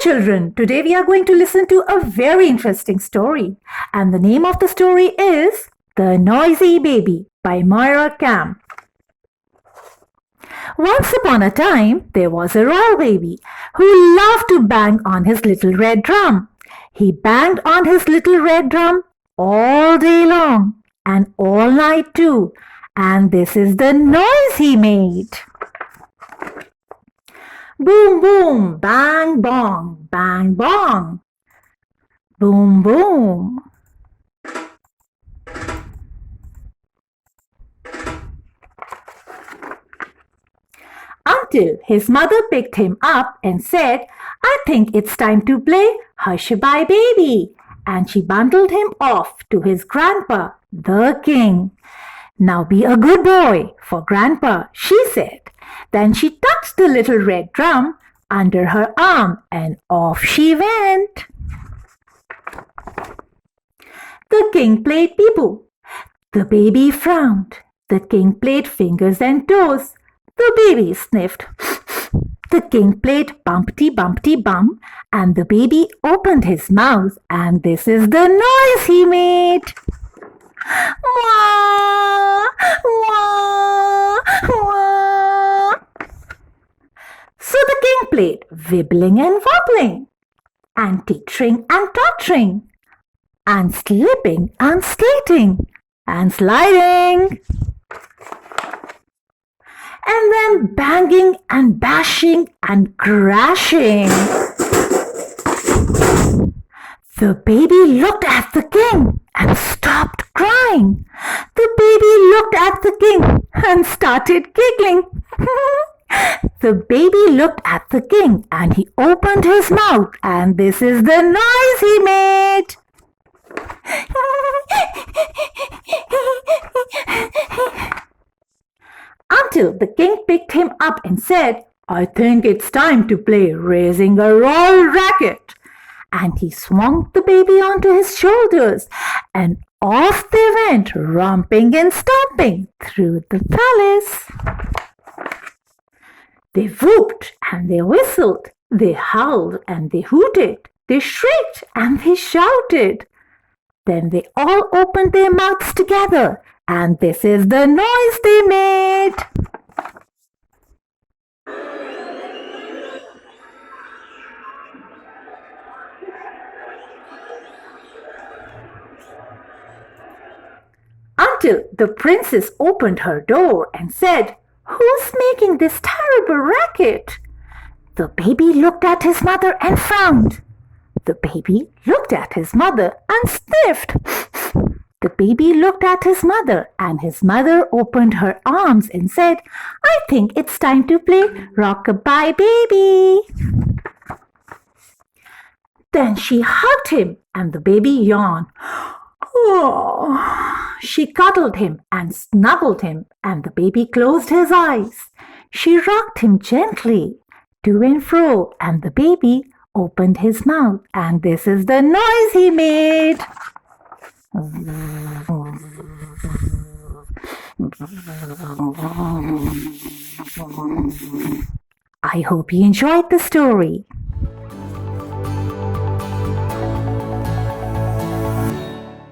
children, today we are going to listen to a very interesting story. And the name of the story is The Noisy Baby by Moira Kemp. Once upon a time, there was a royal baby who loved to bang on his little red drum. He banged on his little red drum all day long and all night too. And this is the noise he made. Boom, boom, bang, bong, bang, bong. Boom, boom. Until his mother picked him up and said, "I think it's time to play Hush-a-bye baby." And she bundled him off to his grandpa, the king. "Now be a good boy for grandpa," she said. Then she tucked the little red drum under her arm and off she went. The king played peep-boo. The baby frowned. The king played fingers and toes. The baby sniffed. The king played bumpty bumpty bum, and the baby opened his mouth, and this is the noise he made. Wah, wah, wah. So the king played wibbling and wobbling, and teetering and tottering, and slipping and skating, and sliding, and then banging and bashing and crashing. The baby looked at the king and stopped crying. The baby looked at the king and started giggling. The baby looked at the king and he opened his mouth, and this is the noise he made. Until the king picked him up and said, "I think it's time to play raising a royal racket." And he swung the baby onto his shoulders, and off they went, romping and stomping through the palace. They whooped and they whistled, they howled and they hooted, they shrieked and they shouted. Then they all opened their mouths together, and this is the noise they made. Until the princess opened her door and said, "Who's making this terrible racket?" The baby looked at his mother and frowned. The baby looked at his mother and sniffed. The baby looked at his mother, and his mother opened her arms and said, "I think it's time to play rock-a-bye baby." Then she hugged him, and the baby yawned. Oh. She cuddled him and snuggled him, and the baby closed his eyes. She rocked him gently to and fro, and the baby opened his mouth, and this is the noise he made. I hope you enjoyed the story.